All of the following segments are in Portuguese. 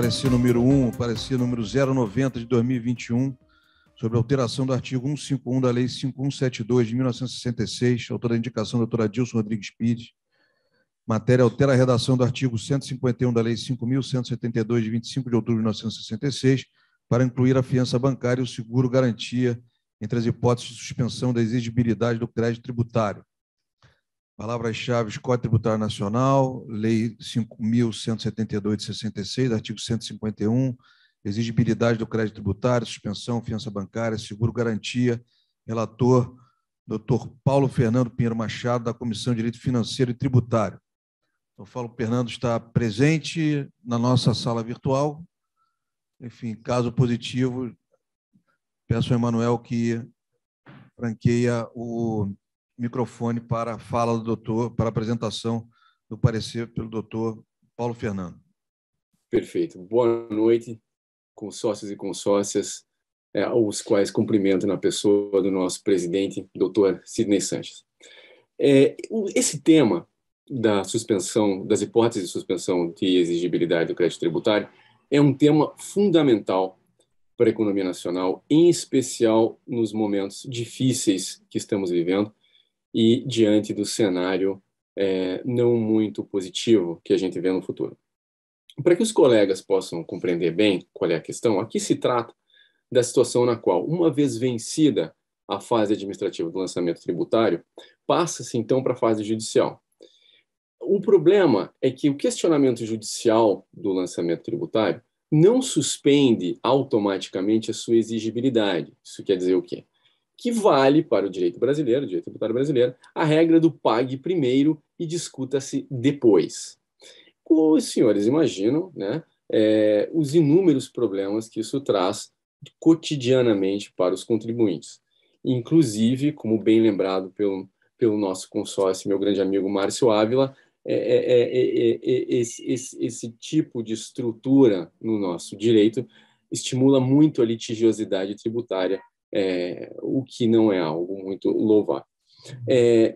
parecer número 1, parecer número 090 de 2021, sobre a alteração do artigo 151 da Lei 5172 de 1966, autor da indicação da doutora Dilson Rodrigues Pires. Matéria altera a redação do artigo 151 da Lei 5.172 de 25 de outubro de 1966 para incluir a fiança bancária e o seguro garantia entre as hipóteses de suspensão da exigibilidade do crédito tributário. Palavras-chave: Código Tributário Nacional, Lei 5.172 de 66, artigo 151, exigibilidade do crédito tributário, suspensão, fiança bancária, seguro garantia. Relator, doutor Paulo Fernando Pinheiro Machado, da Comissão de Direito Financeiro e Tributário. Então, Paulo Fernando está presente na nossa sala virtual. Enfim, caso positivo, peço ao Emanuel que franqueia o microfone para a fala do doutor, para a apresentação do parecer pelo doutor Paulo Fernando. Perfeito. Boa noite, consórcios e consórcias, os quais cumprimento na pessoa do nosso presidente, doutor Sidney Sanches. Esse tema da suspensão, das hipóteses de suspensão de exigibilidade do crédito tributário é um tema fundamental para a economia nacional, em especial nos momentos difíceis que estamos vivendo e diante do cenário não muito positivo que a gente vê no futuro. Para que os colegas possam compreender bem qual é a questão, aqui se trata da situação na qual, uma vez vencida a fase administrativa do lançamento tributário, passa-se então para a fase judicial. O problema é que o questionamento judicial do lançamento tributário não suspende automaticamente a sua exigibilidade. Isso quer dizer o quê? Que vale para o direito brasileiro, o direito tributário brasileiro, a regra do pague primeiro e discuta-se depois. Os senhores imaginam, né, os inúmeros problemas que isso traz cotidianamente para os contribuintes. Inclusive, como bem lembrado pelo nosso consórcio, meu grande amigo Márcio Ávila, esse tipo de estrutura no nosso direito estimula muito a litigiosidade tributária, o que não é algo muito louvável.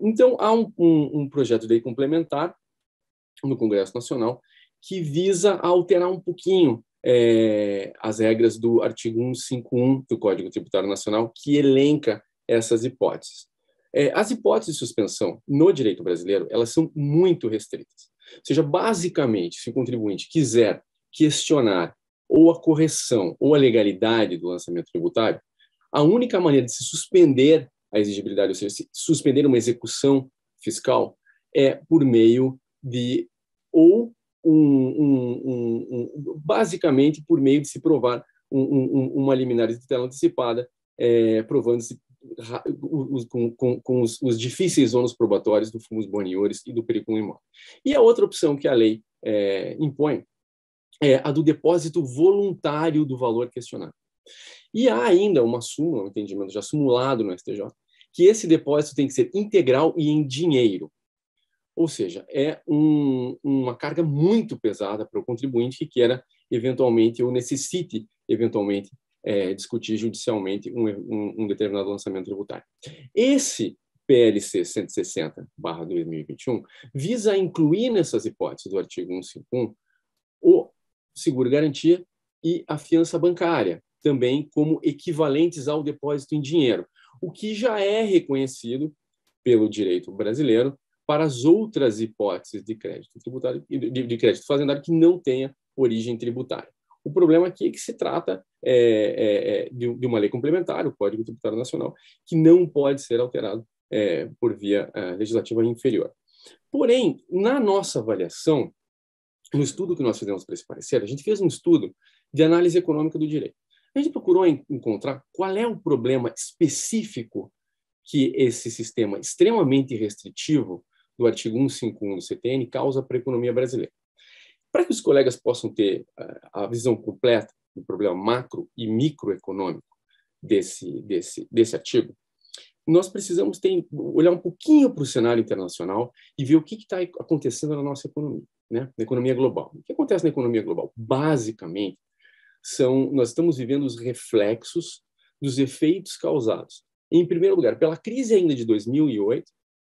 Então, há um projeto de lei complementar no Congresso Nacional que visa alterar um pouquinho as regras do artigo 151 do Código Tributário Nacional, que elenca essas hipóteses. As hipóteses de suspensão no direito brasileiro, elas são muito restritas. Ou seja, basicamente, se o contribuinte quiser questionar ou a correção ou a legalidade do lançamento tributário, a única maneira de se suspender a exigibilidade, ou seja, se suspender uma execução fiscal, é por meio de, ou basicamente por meio de se provar uma liminar de tutela antecipada, provando-se com os difíceis ônus probatórios do fumus boniores e do periculum imóvel. E a outra opção que a lei impõe é a do depósito voluntário do valor questionado. E há ainda uma súmula, um entendimento já simulado no STJ, que esse depósito tem que ser integral e em dinheiro. Ou seja, é uma carga muito pesada para o contribuinte que queira, eventualmente, ou necessite, eventualmente, discutir judicialmente um determinado lançamento tributário. Esse PLC 160/2021 visa incluir nessas hipóteses do artigo 151 o seguro-garantia e a fiança bancária, também como equivalentes ao depósito em dinheiro, o que já é reconhecido pelo direito brasileiro para as outras hipóteses de crédito tributário e de crédito fazendário que não tenha origem tributária. O problema aqui é que se trata de uma lei complementar, o Código Tributário Nacional, que não pode ser alterado por via legislativa inferior. Porém, na nossa avaliação, no estudo que nós fizemos para esse parecer, a gente fez um estudo de análise econômica do direito. A gente procurou encontrar qual é o problema específico que esse sistema extremamente restritivo do artigo 151 do CTN causa para a economia brasileira. Para que os colegas possam ter a visão completa do problema macro e microeconômico desse artigo, nós precisamos olhar um pouquinho para o cenário internacional e ver o que está acontecendo na nossa economia, né? Na economia global. O que acontece na economia global? Basicamente, nós estamos vivendo os reflexos dos efeitos causados, em primeiro lugar, pela crise ainda de 2008,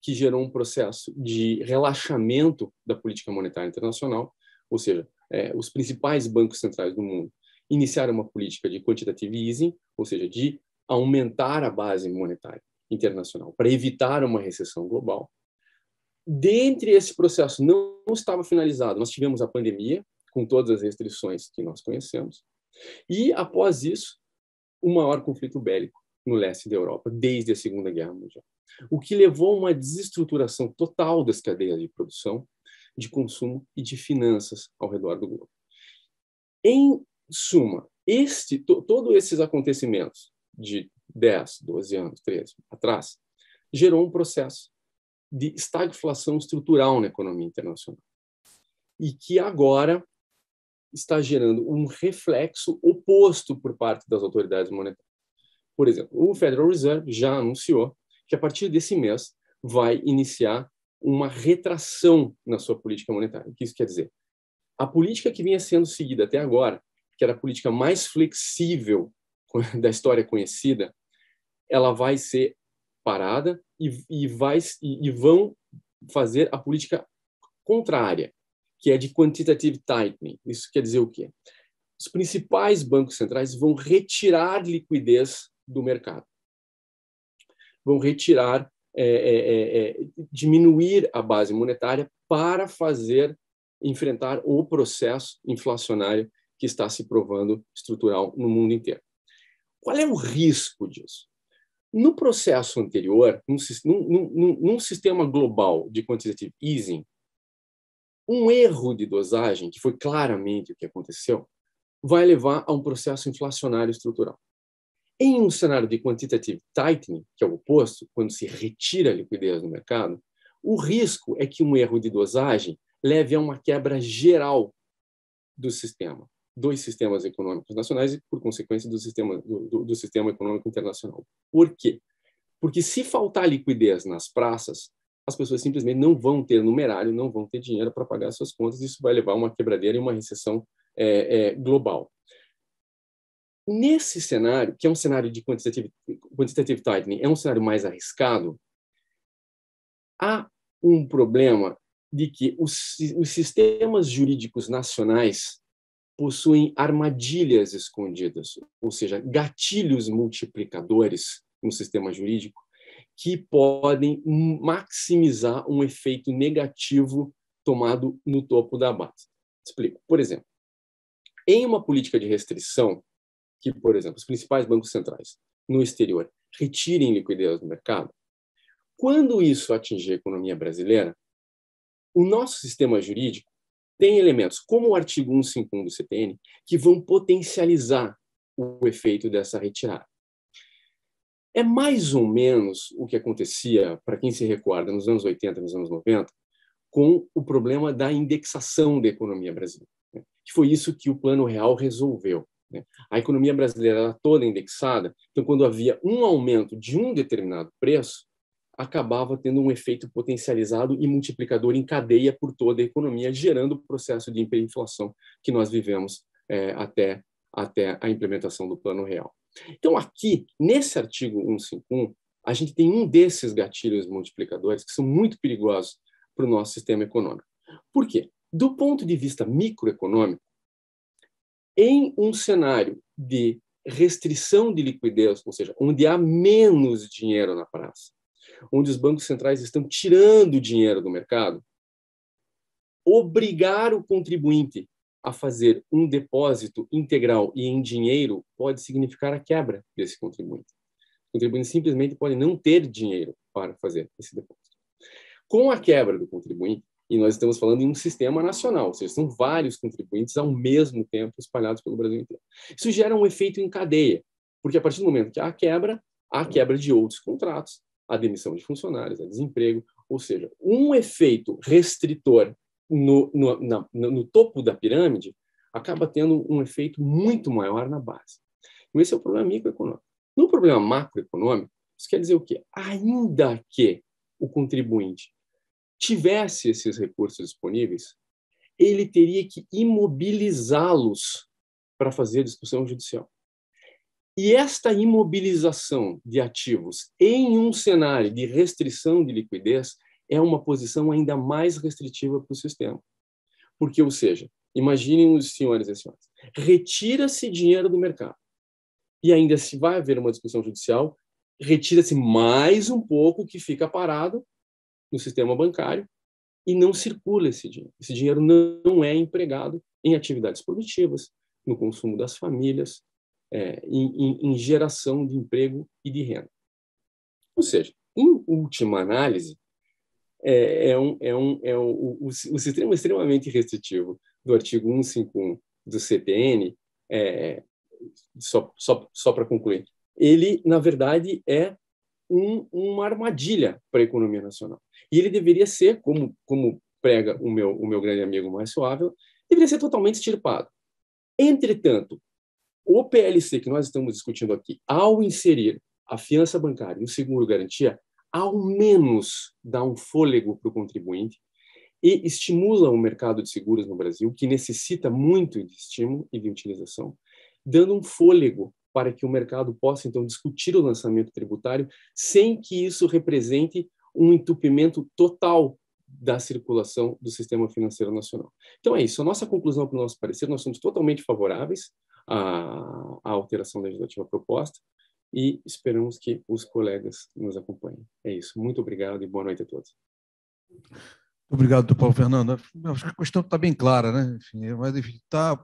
que gerou um processo de relaxamento da política monetária internacional, ou seja, os principais bancos centrais do mundo iniciaram uma política de quantitative easing, ou seja, de aumentar a base monetária internacional para evitar uma recessão global. Dentre esse processo não estava finalizado. Nós tivemos a pandemia, com todas as restrições que nós conhecemos, e, após isso, o maior conflito bélico no leste da Europa, desde a Segunda Guerra Mundial, o que levou a uma desestruturação total das cadeias de produção, de consumo e de finanças ao redor do globo. Em suma, todos esses acontecimentos de 10, 12 anos, 13 atrás, gerou um processo de estagflação estrutural na economia internacional e que agora está gerando um reflexo oposto por parte das autoridades monetárias. Por exemplo, o Federal Reserve já anunciou que a partir desse mês vai iniciar uma retração na sua política monetária. O que isso quer dizer? A política que vinha sendo seguida até agora, que era a política mais flexível da história conhecida, ela vai ser parada e vão fazer a política contrária, que é de quantitative tightening. Isso quer dizer o quê? Os principais bancos centrais vão retirar liquidez do mercado. Vão retirar, diminuir a base monetária para enfrentar o processo inflacionário que está se provando estrutural no mundo inteiro. Qual é o risco disso? No processo anterior, num sistema global de quantitative easing, um erro de dosagem, que foi claramente o que aconteceu, vai levar a um processo inflacionário estrutural. Em um cenário de quantitative tightening, que é o oposto, quando se retira a liquidez do mercado, o risco é que um erro de dosagem leve a uma quebra geral do sistema, dos sistemas econômicos nacionais e, por consequência, do sistema econômico internacional. Por quê? Porque se faltar liquidez nas praças, as pessoas simplesmente não vão ter numerário, não vão ter dinheiro para pagar suas contas, e isso vai levar a uma quebradeira e uma recessão global. Nesse cenário, que é um cenário de quantitative tightening, é um cenário mais arriscado, há um problema de que os sistemas jurídicos nacionais possuem armadilhas escondidas, ou seja, gatilhos multiplicadores no sistema jurídico que podem maximizar um efeito negativo tomado no topo da base. Explico. Por exemplo, em uma política de restrição, que, por exemplo, os principais bancos centrais no exterior retirem liquidez do mercado, quando isso atingir a economia brasileira, o nosso sistema jurídico tem elementos, como o artigo 151 do CPN, que vão potencializar o efeito dessa retirada. É mais ou menos o que acontecia, para quem se recorda, nos anos 80, nos anos 90, com o problema da indexação da economia brasileira, né? Que foi isso que o Plano Real resolveu, né? A economia brasileira era toda indexada, então, quando havia um aumento de um determinado preço, acabava tendo um efeito potencializado e multiplicador em cadeia por toda a economia, gerando o processo de hiperinflação que nós vivemos até a implementação do Plano Real. Então, aqui, nesse artigo 151, a gente tem um desses gatilhos multiplicadores que são muito perigosos para o nosso sistema econômico. Por quê? Do ponto de vista microeconômico, em um cenário de restrição de liquidez, ou seja, onde há menos dinheiro na praça, onde os bancos centrais estão tirando dinheiro do mercado, obrigar o contribuinte a fazer um depósito integral e em dinheiro pode significar a quebra desse contribuinte. O contribuinte simplesmente pode não ter dinheiro para fazer esse depósito. Com a quebra do contribuinte, e nós estamos falando em um sistema nacional, ou seja, são vários contribuintes ao mesmo tempo espalhados pelo Brasil inteiro. Isso gera um efeito em cadeia, porque a partir do momento que há quebra de outros contratos, a demissão de funcionários, a desemprego, ou seja, um efeito restritor no topo da pirâmide acaba tendo um efeito muito maior na base. Então, esse é o problema microeconômico. No problema macroeconômico, isso quer dizer o quê? Ainda que o contribuinte tivesse esses recursos disponíveis, ele teria que imobilizá-los para fazer a discussão judicial. E esta imobilização de ativos em um cenário de restrição de liquidez é uma posição ainda mais restritiva para o sistema. Porque, ou seja, imaginem os senhores e as senhoras, retira-se dinheiro do mercado e ainda se vai haver uma discussão judicial, retira-se mais um pouco que fica parado no sistema bancário e não circula esse dinheiro. Esse dinheiro não é empregado em atividades produtivas, no consumo das famílias, em geração de emprego e de renda. Ou seja, em última análise, o sistema extremamente restritivo do artigo 151 do CTN, só para concluir, ele, na verdade, é uma armadilha para a economia nacional. E ele deveria ser, como prega o meu grande amigo Márcio Ávila, deveria ser totalmente extirpado. Entretanto, o PLC que nós estamos discutindo aqui, ao inserir a fiança bancária e o seguro-garantia, ao menos dá um fôlego para o contribuinte e estimula o mercado de seguros no Brasil, que necessita muito de estímulo e de utilização, dando um fôlego para que o mercado possa, então, discutir o lançamento tributário sem que isso represente um entupimento total da circulação do sistema financeiro nacional. Então é isso. A nossa conclusão, para o nosso parecer, nós somos totalmente favoráveis à alteração legislativa proposta e esperamos que os colegas nos acompanhem. É isso. Muito obrigado e boa noite a todos. Obrigado, doutor Paulo Fernando. Acho que a questão está bem clara, né? Enfim, mas está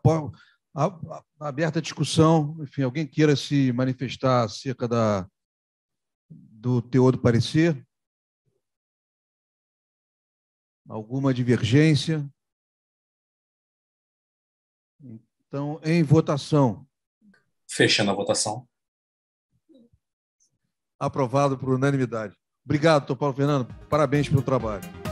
aberta a discussão. Enfim, alguém queira se manifestar acerca do teor do parecer? Alguma divergência? Então, em votação. Fechando a votação. Aprovado por unanimidade. Obrigado, doutor Paulo Fernando. Parabéns pelo trabalho.